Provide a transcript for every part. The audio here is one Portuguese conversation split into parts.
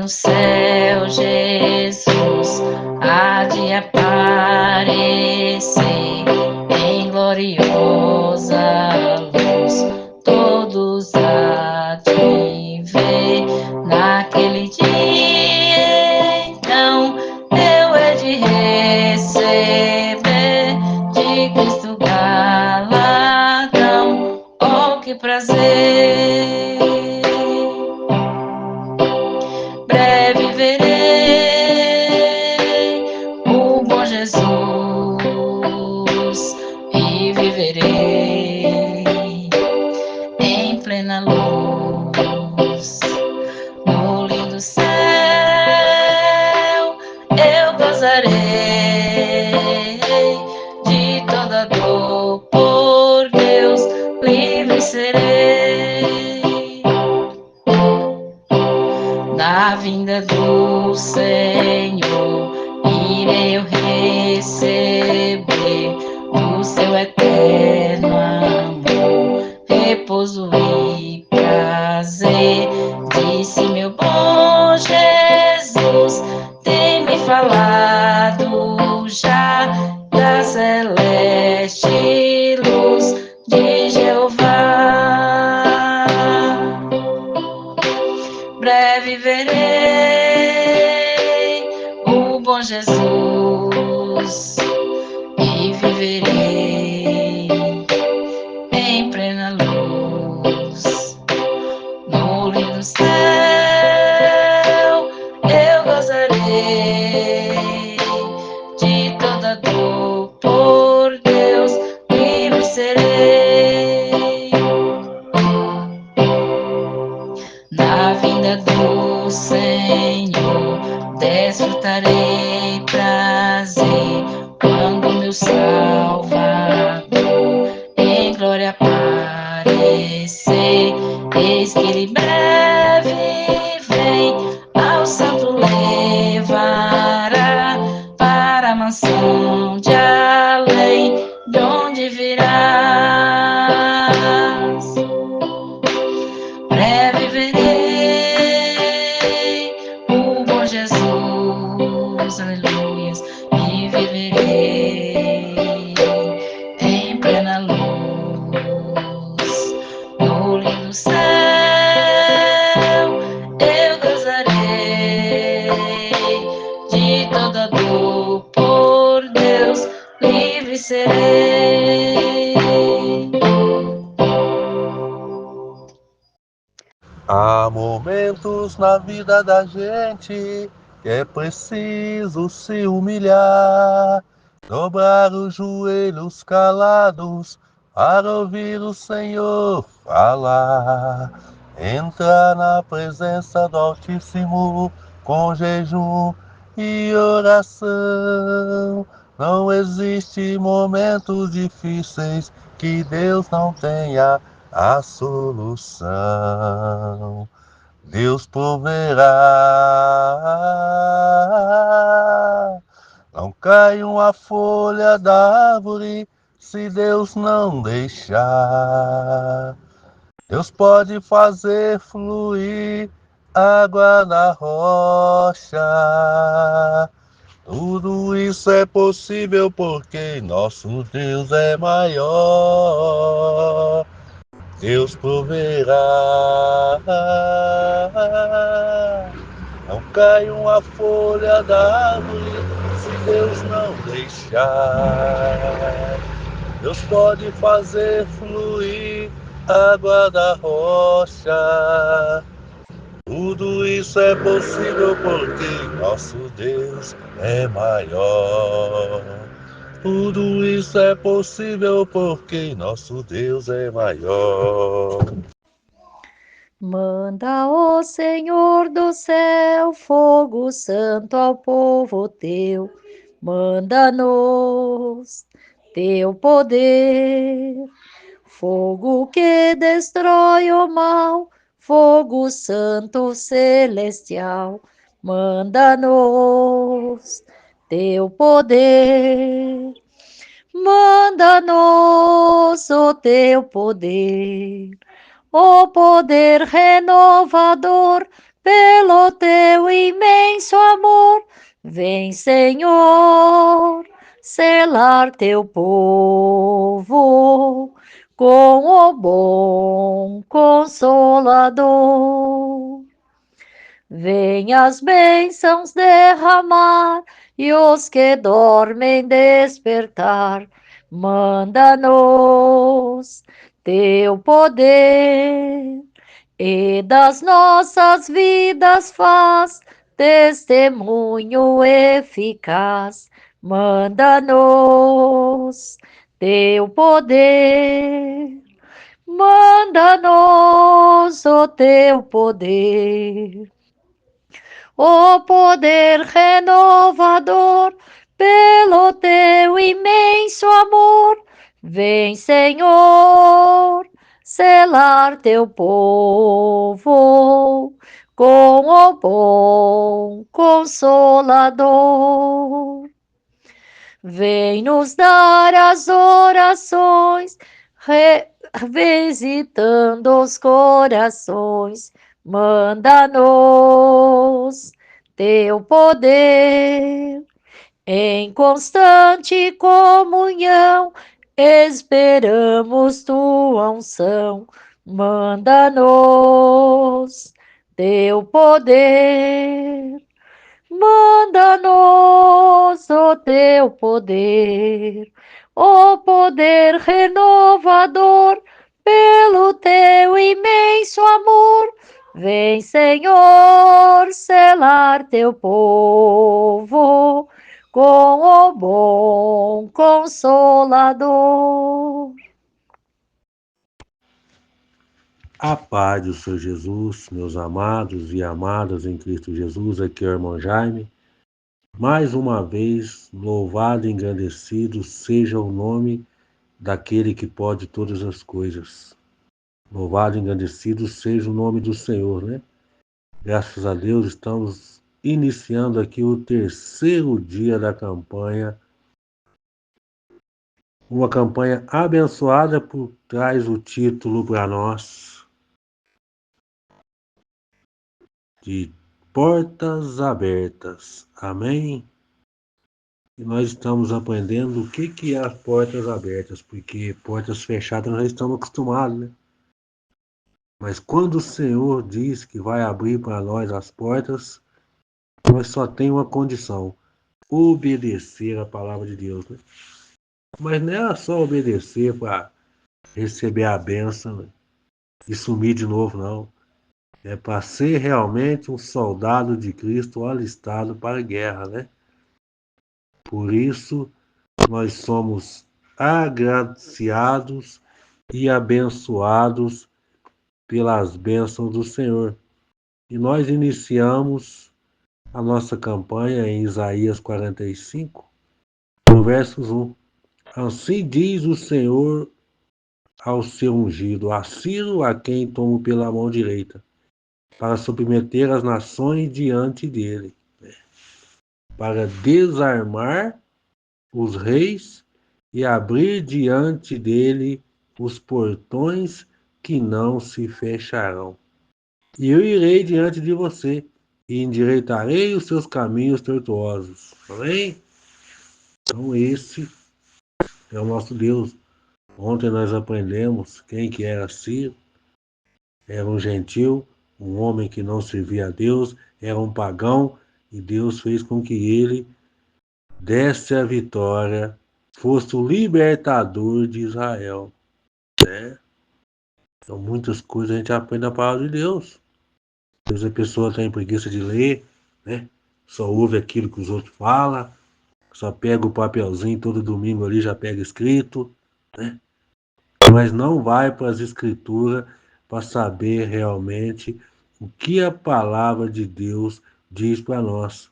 no céu Jesus há de aparecer em gloriosa luz, todos há de ver naquele dia. Então eu hei de receber de Cristo galardão. Oh, que prazer! Breve verei o bom Jesus e viverei em plena luz. No lindo céu eu gozarei de toda dor, por Deus livre serei. Na vinda do Senhor irei eu receber do seu eterno amor, repouso e prazer. Disse meu bom Jesus, tem me falado já da celeste luz de Jeová. Breve verei o bom Jesus e viverei em plena luz. No lindo céu eu gozarei de toda dor, por Deus livre serei. Na vinda do Senhor desfrutarei prazer, quando meu Salvador em glória aparecer. Eis que ele breve vem, ao santo levará para a mansão de além, de onde virás. Breve verei o bom Jesus, aleluias, e viverei em plena luz. No lindo céu eu gozarei de toda dor, por Deus livre serei. Há momentos na vida da gente que é preciso se humilhar, dobrar os joelhos calados para ouvir o Senhor falar. Entrar na presença do Altíssimo com jejum e oração. Não existe momentos difíceis que Deus não tenha a solução. Deus proverá. Não cai uma folha da árvore se Deus não deixar. Deus pode fazer fluir água na rocha. Tudo isso é possível porque nosso Deus é maior. Deus proverá. Não cai uma folha da árvore se Deus não deixar. Deus pode fazer fluir água da rocha. Tudo isso é possível porque nosso Deus é maior. Tudo isso é possível porque nosso Deus é maior. Manda, ó Senhor do céu, fogo santo ao povo teu. Manda-nos teu poder. Fogo que destrói o mal, fogo santo celestial. Manda-nos teu poder. Manda-nos o teu poder. O poder renovador pelo teu imenso amor. Vem, Senhor, selar teu povo com o bom Consolador. Vem as bênçãos derramar e os que dormem despertar. Manda-nos teu poder e das nossas vidas faz testemunho eficaz. Manda-nos teu poder, manda-nos o teu poder, o poder renovador pelo teu imenso amor. Vem, Senhor, selar teu povo com o bom Consolador. Vem nos dar as orações, visitando os corações. Manda-nos teu poder em constante comunhão. Esperamos tua unção. Manda-nos teu poder, manda-nos o teu poder, o poder renovador pelo teu imenso amor. Vem, Senhor, selar teu povo com o bom Consolador. A paz do Senhor Jesus, meus amados e amadas em Cristo Jesus, aqui é o irmão Jaime. Mais uma vez, louvado e engrandecido seja o nome daquele que pode todas as coisas. Louvado e engrandecido seja o nome do Senhor, né? Graças a Deus, estamos iniciando aqui o terceiro dia da campanha. Uma campanha abençoada por traz o título para nós de Portas Abertas. Amém? E nós estamos aprendendo o que é as portas abertas, porque portas fechadas nós já estamos acostumados, né? Mas quando o Senhor diz que vai abrir para nós as portas, nós só tem uma condição: obedecer a palavra de Deus, né? Mas não é só obedecer para receber a bênção, né, e sumir de novo, não. É para ser realmente um soldado de Cristo alistado para a guerra, né? Por isso, nós somos agraciados e abençoados pelas bênçãos do Senhor. E nós iniciamos a nossa campanha em Isaías 45, no versos 1. Assim diz o Senhor ao seu ungido, a Ciro, a quem tomo pela mão direita, para submeter as nações diante dele, para desarmar os reis e abrir diante dele os portões que não se fecharão. E eu irei diante de você e endireitarei os seus caminhos tortuosos. Amém? Então esse é o nosso Deus. Ontem nós aprendemos quem que era Ciro. Era um gentil, um homem que não servia a Deus, era um pagão, e Deus fez com que ele desse a vitória, fosse o libertador de Israel, né? Então muitas coisas a gente aprende na palavra de Deus. Às vezes a pessoa tem preguiça de ler, né? Só ouve aquilo que os outros falam, só pega o papelzinho todo domingo ali, já pega escrito, né? Mas não vai para as escrituras para saber realmente o que a palavra de Deus diz para nós.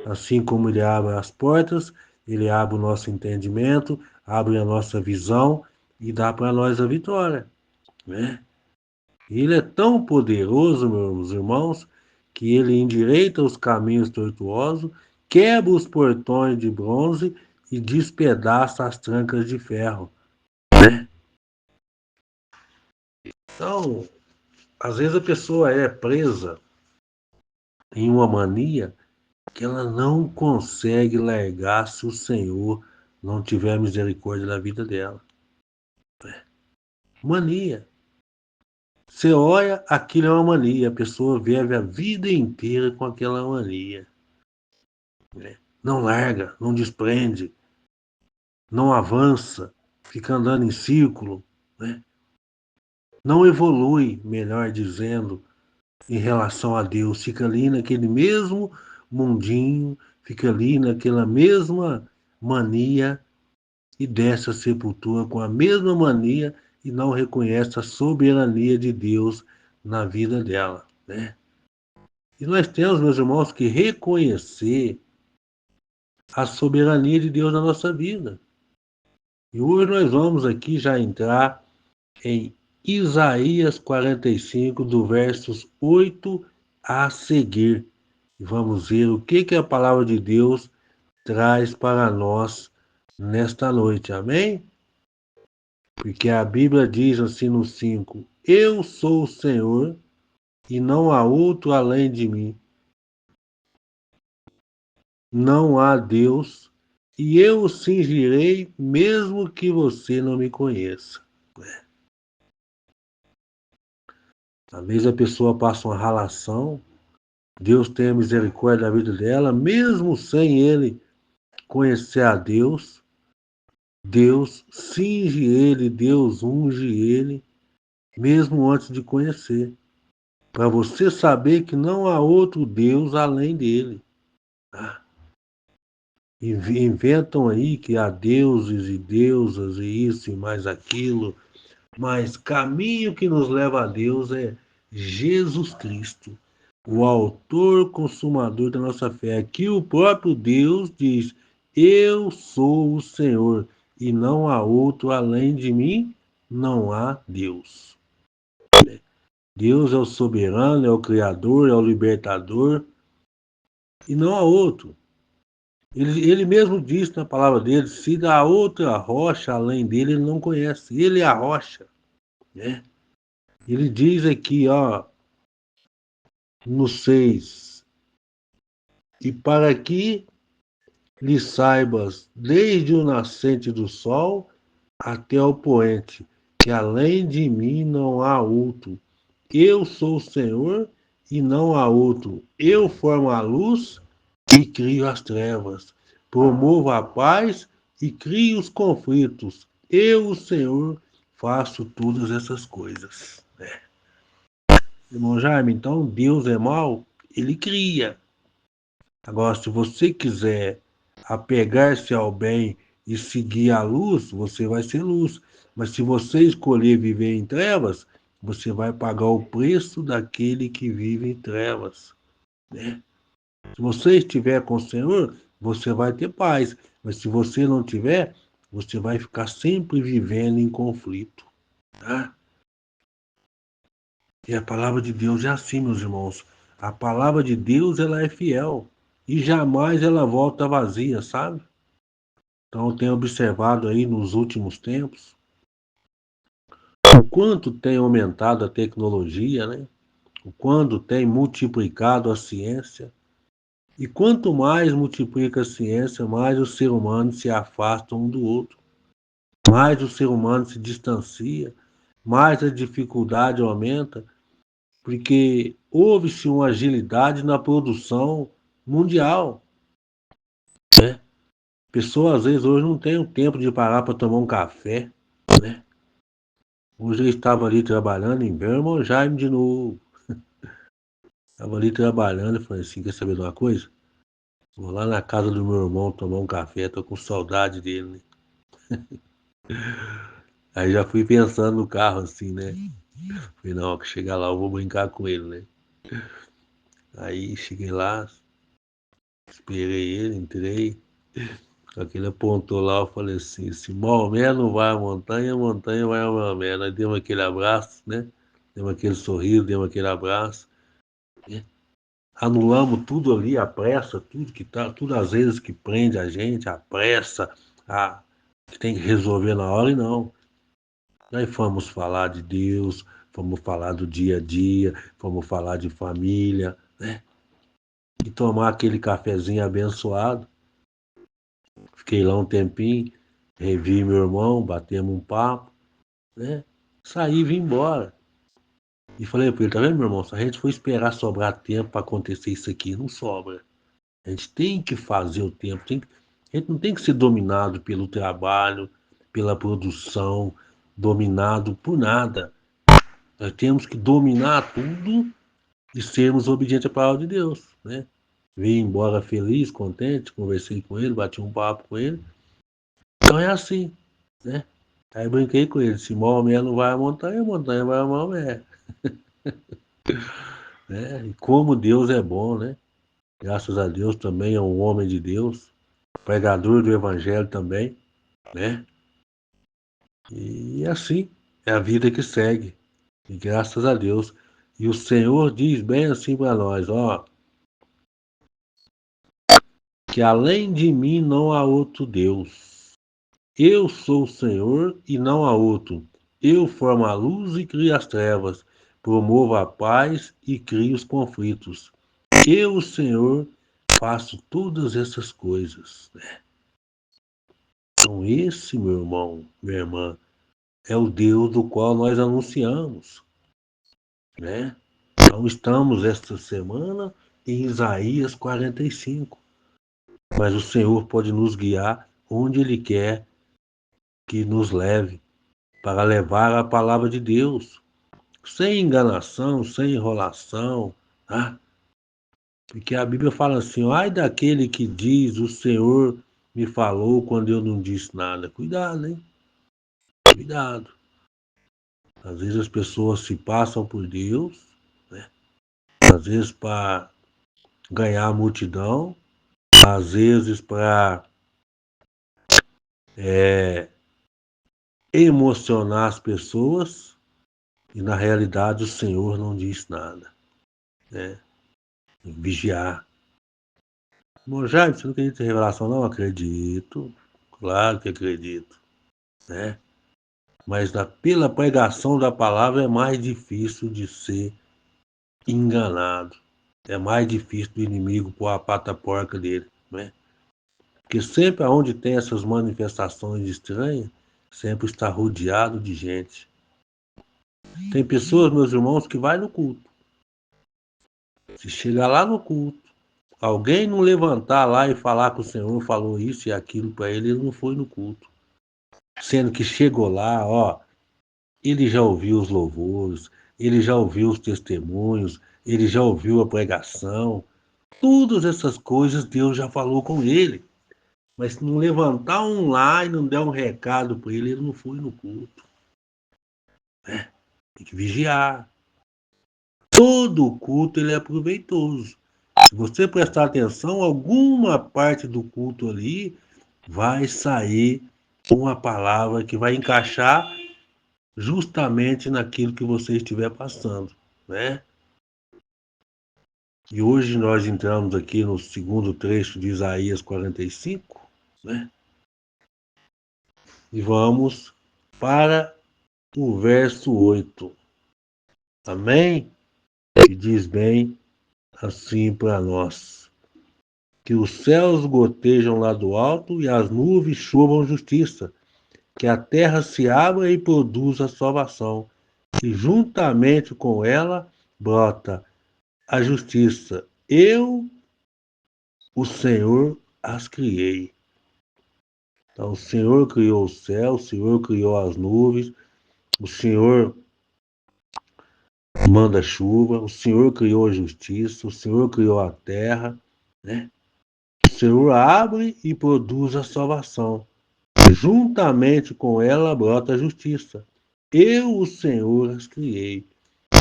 Assim como ele abre as portas, ele abre o nosso entendimento, abre a nossa visão e dá para nós a vitória, né? Ele é tão poderoso, meus irmãos, que ele endireita os caminhos tortuosos, quebra os portões de bronze e despedaça as trancas de ferro, né? Então, às vezes a pessoa é presa em uma mania que ela não consegue largar se o Senhor não tiver misericórdia da vida dela. Mania. Você olha, aquilo é uma mania, a pessoa vive a vida inteira com aquela mania. Não larga, não desprende, não avança, fica andando em círculo, né? Não evolui, melhor dizendo, em relação a Deus, fica ali naquele mesmo mundinho, fica ali naquela mesma mania e desce à sepultura com a mesma mania e não reconhece a soberania de Deus na vida dela, né? E nós temos, meus irmãos, que reconhecer a soberania de Deus na nossa vida. E hoje nós vamos aqui já entrar em Isaías 45, do versos 8 a seguir. E vamos ver o que a palavra de Deus traz para nós nesta noite. Amém? Porque a Bíblia diz assim no 5: Eu sou o Senhor e não há outro além de mim. Não há Deus e eu o cingirei mesmo que você não me conheça. Às vezes a pessoa passa uma ralação, Deus tem a misericórdia da vida dela, mesmo sem ele conhecer a Deus, Deus cinge ele, Deus unge ele, mesmo antes de conhecer, para você saber que não há outro Deus além dele. Inventam aí que há deuses e deusas e isso e mais aquilo, mas caminho que nos leva a Deus é Jesus Cristo, o autor consumador da nossa fé. Aqui o próprio Deus diz: Eu sou o Senhor e não há outro além de mim, não há Deus. Deus é o soberano, é o criador, é o libertador e não há outro. Ele mesmo disse na palavra dele: se há outra rocha além dele, ele não conhece. Ele é a rocha, né? Ele diz aqui, ó, no 6: e para que lhe saibas, desde o nascente do sol até o poente, que além de mim não há outro. Eu sou o Senhor e não há outro. Eu formo a luz e crio as trevas. Promovo a paz e crio os conflitos. Eu, o Senhor, faço todas essas coisas. Irmão Jaime, então Deus é mau? Ele cria. Agora, se você quiser apegar-se ao bem e seguir a luz, você vai ser luz. Mas se você escolher viver em trevas, você vai pagar o preço daquele que vive em trevas, né? Se você estiver com o Senhor, você vai ter paz. Mas se você não tiver, você vai ficar sempre vivendo em conflito, tá? E a palavra de Deus é assim, meus irmãos. A palavra de Deus, ela é fiel. E jamais ela volta vazia, sabe? Então eu tenho observado aí nos últimos tempos o quanto tem aumentado a tecnologia, né? O quanto tem multiplicado a ciência. E quanto mais multiplica a ciência, mais o ser humano se afasta um do outro. Mais o ser humano se distancia, mais a dificuldade aumenta, porque houve-se uma agilidade na produção mundial, né? Pessoas, às vezes, hoje não têm o tempo de parar para tomar um café, né? Hoje eu estava ali trabalhando em Vermont, Jaime de novo. Estava ali trabalhando e falei assim, quer saber de uma coisa? Vou lá na casa do meu irmão tomar um café, tô com saudade dele, né? Aí já fui pensando no carro assim, né? Falei, não, que chegar lá eu vou brincar com ele, né? Aí cheguei lá, esperei ele, entrei. Aquele apontou lá, eu falei assim, se Maomé não vai à montanha, a montanha vai a Maomé. Nós demos aquele abraço, né? Demos aquele sorriso, demos aquele abraço, né? Anulamos tudo ali, a pressa, tudo que tá, tudo às vezes que prende a gente, a pressa, a que tem que resolver na hora e não. Aí fomos falar de Deus, fomos falar do dia a dia, fomos falar de família, né? e tomar aquele cafezinho abençoado. Fiquei lá um tempinho, revi meu irmão, batemos um papo, né? Saí e vim embora. E falei para ele, tá vendo, meu irmão? Se a gente for esperar sobrar tempo para acontecer isso aqui, não sobra. A gente tem que fazer o tempo. A gente não tem que ser dominado pelo trabalho, pela produção, dominado por nada. Nós temos que dominar tudo e sermos obedientes à palavra de Deus, né? Vim embora feliz, contente, conversei com ele, bati um papo com ele. Então é assim, né? Aí brinquei com ele, se Maomé não vai à montanha, a montanha vai a Maomé. Né? E como Deus é bom, né? Graças a Deus também é um homem de Deus, pregador do Evangelho também, né? E assim, é a vida que segue, e graças a Deus. E o Senhor diz bem assim para nós, ó, que além de mim não há outro Deus. Eu sou o Senhor e não há outro. Eu formo a luz e crio as trevas, promovo a paz e crio os conflitos. Eu, o Senhor, faço todas essas coisas. Então esse, meu irmão, minha irmã, é o Deus do qual nós anunciamos, né? Então estamos esta semana em Isaías 45, mas o Senhor pode nos guiar onde Ele quer que nos leve, para levar a palavra de Deus, sem enganação, sem enrolação, tá? Porque a Bíblia fala assim, ó, ai daquele que diz, o Senhor me falou quando eu não disse nada. Cuidado, hein? Cuidado. Às vezes as pessoas se passam por Deus, né? Às vezes para ganhar a multidão, às vezes para emocionar as pessoas, e na realidade o Senhor não diz nada, né? Tem que vigiar. Bom, Jaime, você não acredita em revelação? Não acredito. Claro que acredito, né? Mas pela pregação da palavra é mais difícil de ser enganado. É mais difícil do inimigo pôr a pata porca dele, né? Porque sempre aonde tem essas manifestações estranhas, sempre está rodeado de gente. Tem pessoas, meus irmãos, que vai no culto. Se chegar lá no culto, alguém não levantar lá e falar que o Senhor falou isso e aquilo para ele, ele não foi no culto. Sendo que chegou lá, ó, ele já ouviu os louvores, ele já ouviu os testemunhos, ele já ouviu a pregação. Todas essas coisas Deus já falou com ele. Mas se não levantar um lá e não der um recado para ele não foi no culto. Tem que vigiar. Todo culto ele é proveitoso. Se você prestar atenção, alguma parte do culto ali vai sair uma palavra que vai encaixar justamente naquilo que você estiver passando, né? E hoje nós entramos aqui no segundo trecho de Isaías 45, né? E vamos para o verso 8. Amém? Que diz bem assim para nós: que os céus gotejam lá do alto e as nuvens chovam justiça, que a terra se abra e produza salvação, e juntamente com ela brota a justiça. Eu, o Senhor, as criei. Então, o Senhor criou o céu, o Senhor criou as nuvens, o Senhor manda chuva, o Senhor criou a justiça, o Senhor criou a terra, né? O Senhor abre e produz a salvação. Juntamente com ela brota a justiça. Eu, o Senhor, as criei.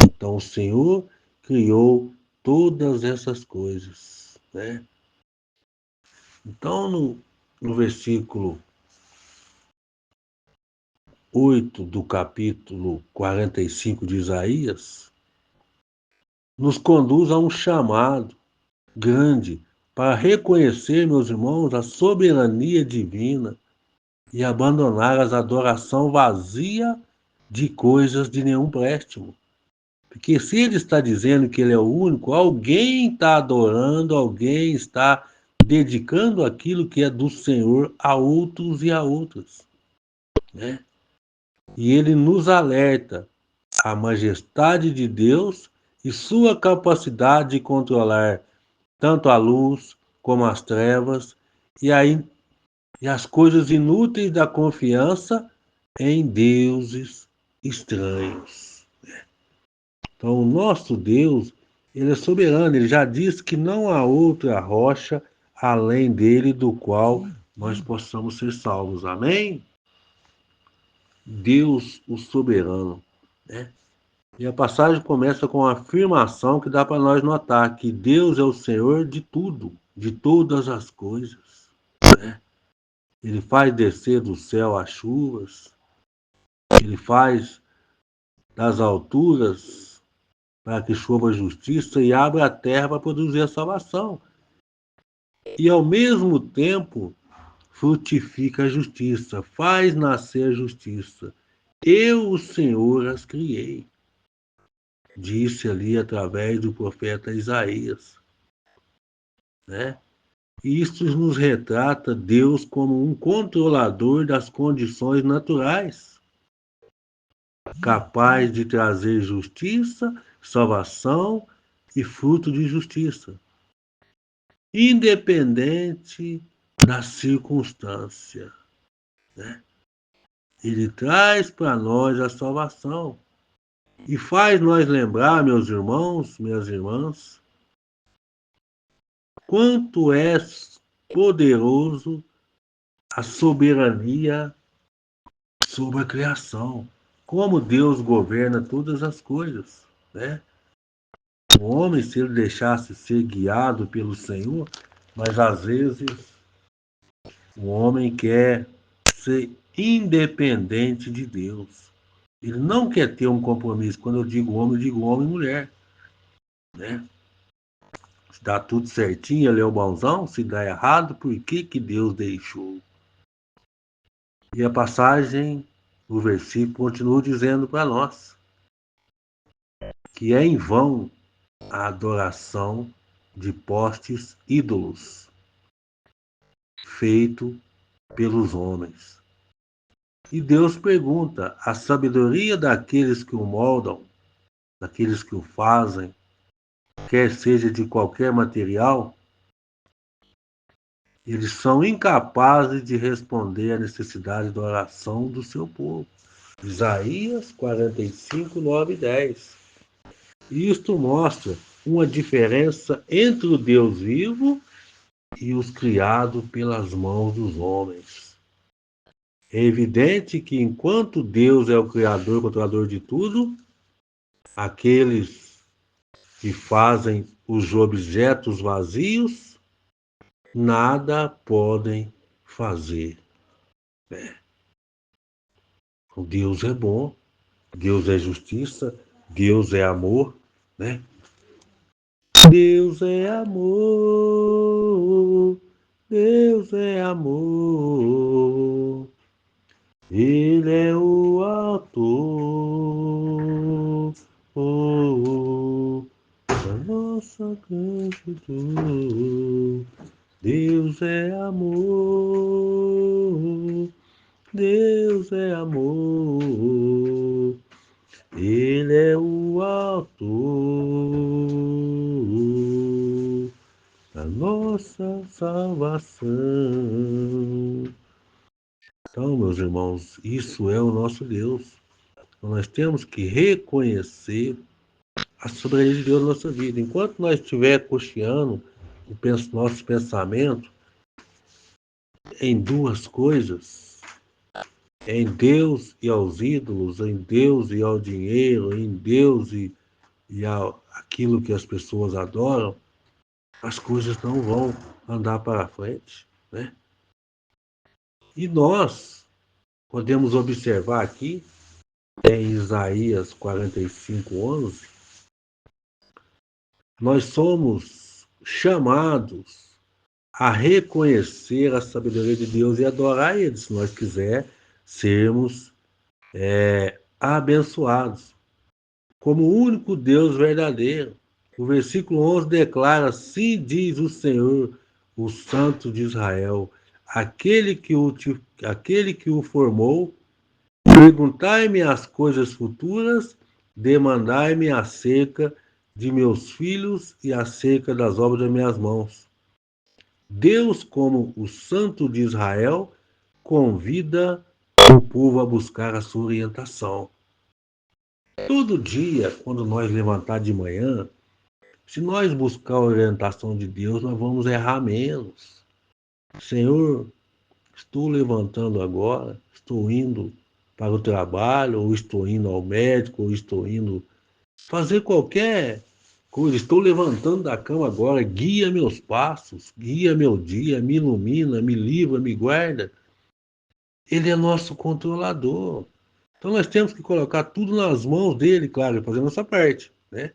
Então o Senhor criou todas essas coisas, né? Então no versículo 8 do capítulo 45 de Isaías, nos conduz a um chamado grande para reconhecer, meus irmãos, a soberania divina e abandonar as adoração vazia de coisas de nenhum préstimo. Porque se ele está dizendo que ele é o único, alguém está adorando, alguém está dedicando aquilo que é do Senhor a outros e a outras, né? E ele nos alerta a majestade de Deus e sua capacidade de controlar tanto a luz como as trevas e, e as coisas inúteis da confiança em deuses estranhos. Então, o nosso Deus, ele é soberano, ele já disse que não há outra rocha além dele do qual nós possamos ser salvos. Amém? Deus, o soberano, né? E a passagem começa com uma afirmação que dá para nós notar que Deus é o Senhor de tudo, de todas as coisas, né? Ele faz descer do céu as chuvas, ele faz das alturas para que chova a justiça e abra a terra para produzir a salvação. E ao mesmo tempo frutifica a justiça, faz nascer a justiça. Eu, o Senhor, as criei, disse ali através do profeta Isaías, né? E isso nos retrata Deus como um controlador das condições naturais, capaz de trazer justiça, salvação e fruto de justiça, independente da circunstância, né? Ele traz para nós a salvação e faz nós lembrar, meus irmãos, minhas irmãs, quanto é poderoso a soberania sobre a criação, como Deus governa todas as coisas, né? O homem, se ele deixasse ser guiado pelo Senhor, mas às vezes o homem quer ser independente de Deus. Ele não quer ter um compromisso. Quando eu digo homem e mulher, né? Se dá tudo certinho, ele é o bonzão. Se dá errado, por que que Deus deixou? E a passagem, o versículo continua dizendo para nós que é em vão a adoração de postes ídolos feito pelos homens. E Deus pergunta: a sabedoria daqueles que o moldam, daqueles que o fazem, quer seja de qualquer material, eles são incapazes de responder à necessidade da oração do seu povo. Isaías 45, 9 e 10. Isto mostra uma diferença entre o Deus vivo e os criados pelas mãos dos homens. É evidente que enquanto Deus é o Criador, controlador de tudo, aqueles que fazem os objetos vazios nada podem fazer. Deus é bom, Deus é justiça, Deus é amor, né? Deus é amor, Deus é amor, Ele é o autor da nossa gratidão. Deus é amor, Deus é amor, Ele é o autor da nossa salvação. Então, meus irmãos, isso é o nosso Deus. Então, nós temos que reconhecer a soberania de Deus na nossa vida. Enquanto nós estiver cocheando o nosso pensamento em duas coisas, em Deus e aos ídolos, em Deus e ao dinheiro, em Deus e aquilo que as pessoas adoram, as coisas não vão andar para frente, né? E nós podemos observar aqui, em Isaías 45, 11, nós somos chamados a reconhecer a sabedoria de Deus e adorar Ele, se nós quisermos sermos abençoados. como o único Deus verdadeiro. O versículo 11 declara: assim diz o Senhor, o Santo de Israel, aquele que o formou. Perguntai-me as coisas futuras, demandai-me acerca de meus filhos e acerca das obras das minhas mãos. Deus, como o Santo de Israel, convida o povo a buscar a sua orientação. Todo dia, quando nós levantar de manhã, se nós buscar a orientação de Deus, nós vamos errar menos. Senhor, estou levantando agora, estou indo para o trabalho, ou estou indo ao médico, ou estou indo fazer qualquer coisa. Estou levantando da cama agora, guia meus passos, guia meu dia, me ilumina, me livra, me guarda. Ele é nosso controlador. Então nós temos que colocar tudo nas mãos dele, claro, fazer a nossa parte, né?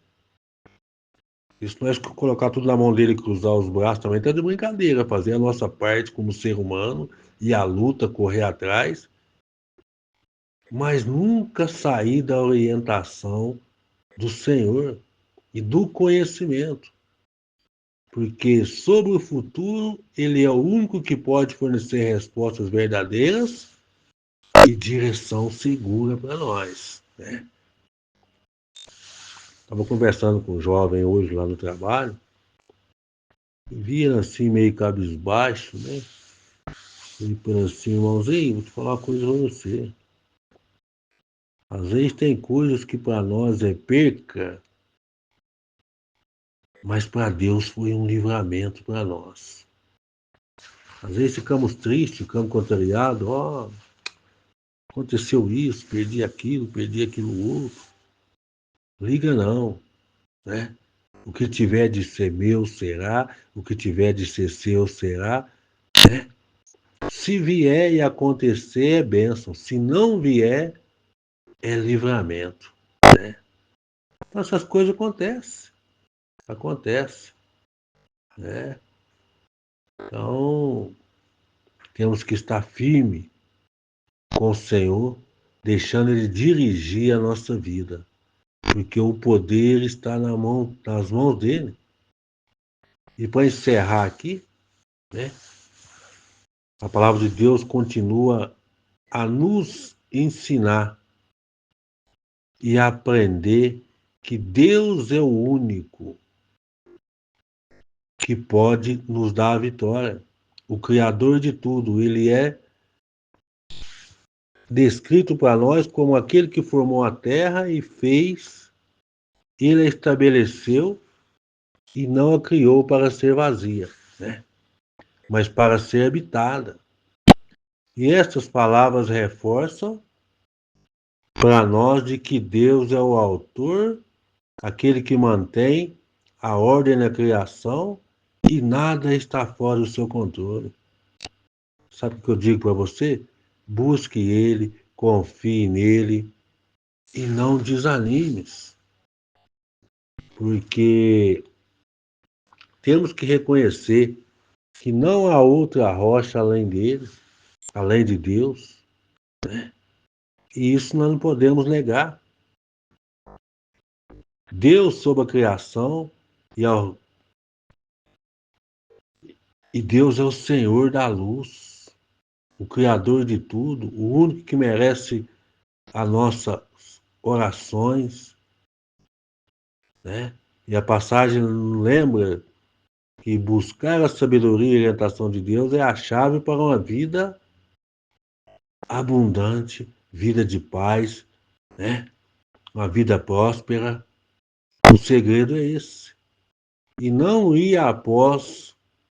Isso não é colocar tudo na mão dele e cruzar os braços também, tá de brincadeira. Fazer a nossa parte como ser humano e a luta, correr atrás, mas nunca sair da orientação do Senhor e do conhecimento. Porque sobre o futuro, ele é o único que pode fornecer respostas verdadeiras e direção segura para nós, né? Estava conversando com um jovem hoje lá no trabalho, e via assim meio cabisbaixo, né? Ele falou assim: irmãozinho, vou te falar uma coisa para você. Às vezes tem coisas que para nós é perca, mas para Deus foi um livramento para nós. Às vezes ficamos tristes, ficamos contrariados, ó, aconteceu isso, perdi aquilo outro. Liga não, né? O que tiver de ser meu será, o que tiver de ser seu será, né? Se vier e acontecer é bênção, se não vier é livramento, né? Então essas coisas acontecem, né? Então temos que estar firme com o Senhor, deixando Ele dirigir a nossa vida, porque o poder está nas mãos dele. E para encerrar aqui, né, a palavra de Deus continua a nos ensinar e aprender que Deus é o único que pode nos dar a vitória. O Criador de tudo, ele é descrito para nós como aquele que formou a terra e fez, ele a estabeleceu e não a criou para ser vazia, né? Mas para ser habitada. E estas palavras reforçam para nós de que Deus é o autor, aquele que mantém a ordem na criação e nada está fora do seu controle. Sabe o que eu digo para você? Busque Ele, confie nele e não desanimes, porque temos que reconhecer que não há outra rocha além dele, além de Deus, né? E isso nós não podemos negar. Deus sobre a criação e, e Deus é o Senhor da luz, o Criador de tudo, o único que merece as nossas orações, né? E a passagem lembra que buscar a sabedoria e a orientação de Deus é a chave para uma vida abundante, vida de paz, né? Uma vida próspera. O segredo é esse. E não ir após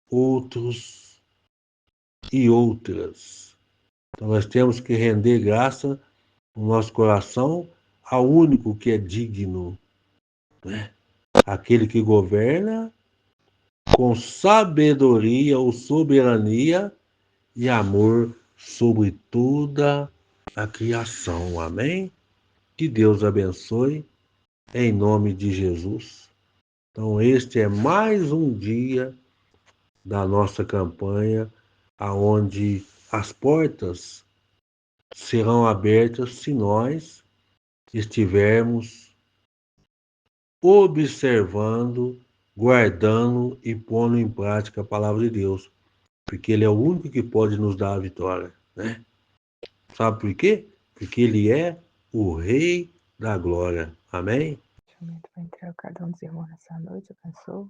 outros e outras. Então nós temos que render graça no nosso coração ao único que é digno, né? Aquele que governa com sabedoria ou soberania e amor sobre toda a criação. Amém? Que Deus abençoe, em nome de Jesus. Então, este é mais um dia da nossa campanha, aonde as portas serão abertas se nós estivermos observando, guardando e pondo em prática a palavra de Deus, porque Ele é o único que pode nos dar a vitória, né? Sabe por quê? Porque Ele é o Rei da Glória. Amém? Vai entrar cada um dos irmãos nessa noite, abençoa,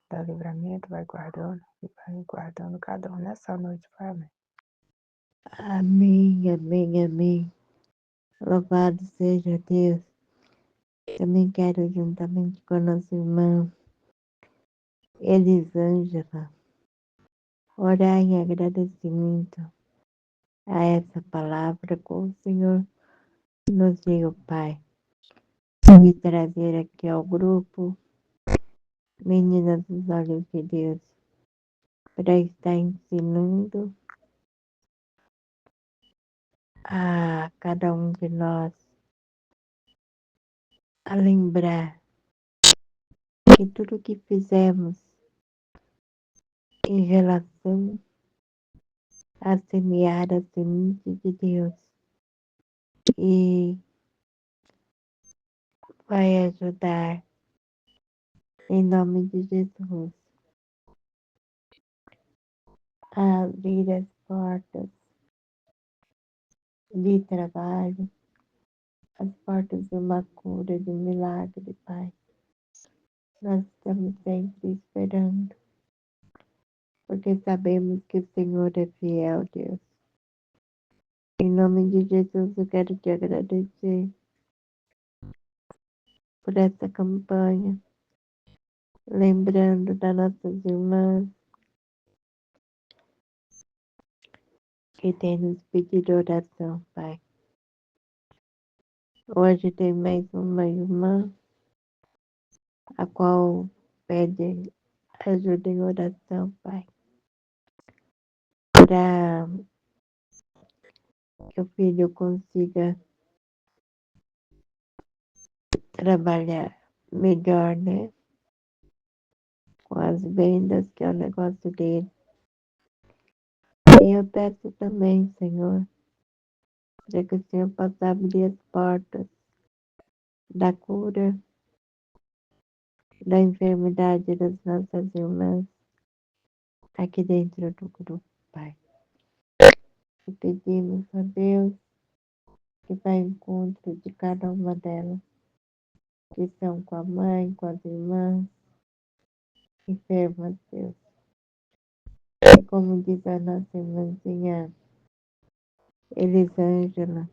dá livramento, vai guardando e vai guardando cada um nessa noite, Pai, amém. Amém, amém, amém. Louvado seja Deus. Também quero, juntamente com a nossa irmã Elisângela, orar em agradecimento a essa palavra com o Senhor nos deu, Pai, e trazer aqui ao grupo Meninas dos Olhos de Deus, para estar ensinando a cada um de nós a lembrar que tudo que fizemos em relação a semear a semente de Deus e vai ajudar em nome de Jesus a abrir as portas de trabalho, as portas de uma cura, de um milagre, Pai. Nós estamos sempre esperando, porque sabemos que o Senhor é fiel, Deus. Em nome de Jesus, eu quero te agradecer por essa campanha, lembrando das nossas irmãs que têm nos pedido oração, Pai. Hoje tem mais uma irmã, a qual pede ajuda em oração, Pai, para que o filho consiga trabalhar melhor, né? Com as vendas, que é o negócio dele. E eu peço também, Senhor, para que o Senhor possa abrir as portas da cura, da enfermidade das nossas irmãs aqui dentro do grupo, Pai. E pedimos a Deus que vá ao encontro de cada uma delas, que estão com a mãe, com as irmãs, enfermas, Deus. E como diz a nossa irmãzinha Elisângela,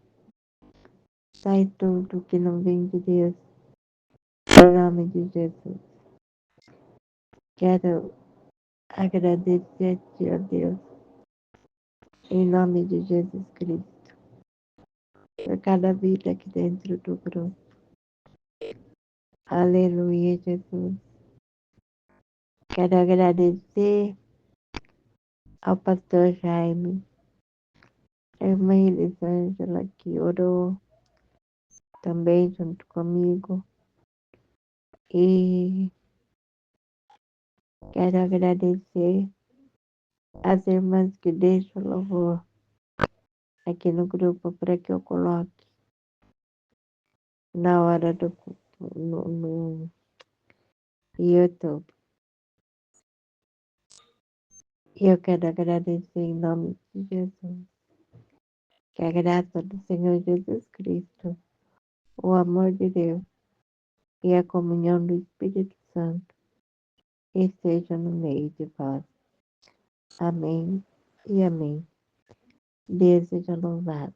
sai tudo que não vem de Deus, em nome de Jesus. Quero agradecer a Ti, ó Deus, em nome de Jesus Cristo, por cada vida aqui dentro do grupo. Aleluia, Jesus. Quero agradecer ao pastor Jaime, a irmã Elisângela, que orou também junto comigo. E quero agradecer as irmãs que deixam louvor aqui no grupo para que eu coloque na hora do no YouTube. E eu quero agradecer em nome de Jesus. Que a graça do Senhor Jesus Cristo, o amor de Deus e a comunhão do Espírito Santo esteja no meio de vós. Amém e amém. Deus seja louvado.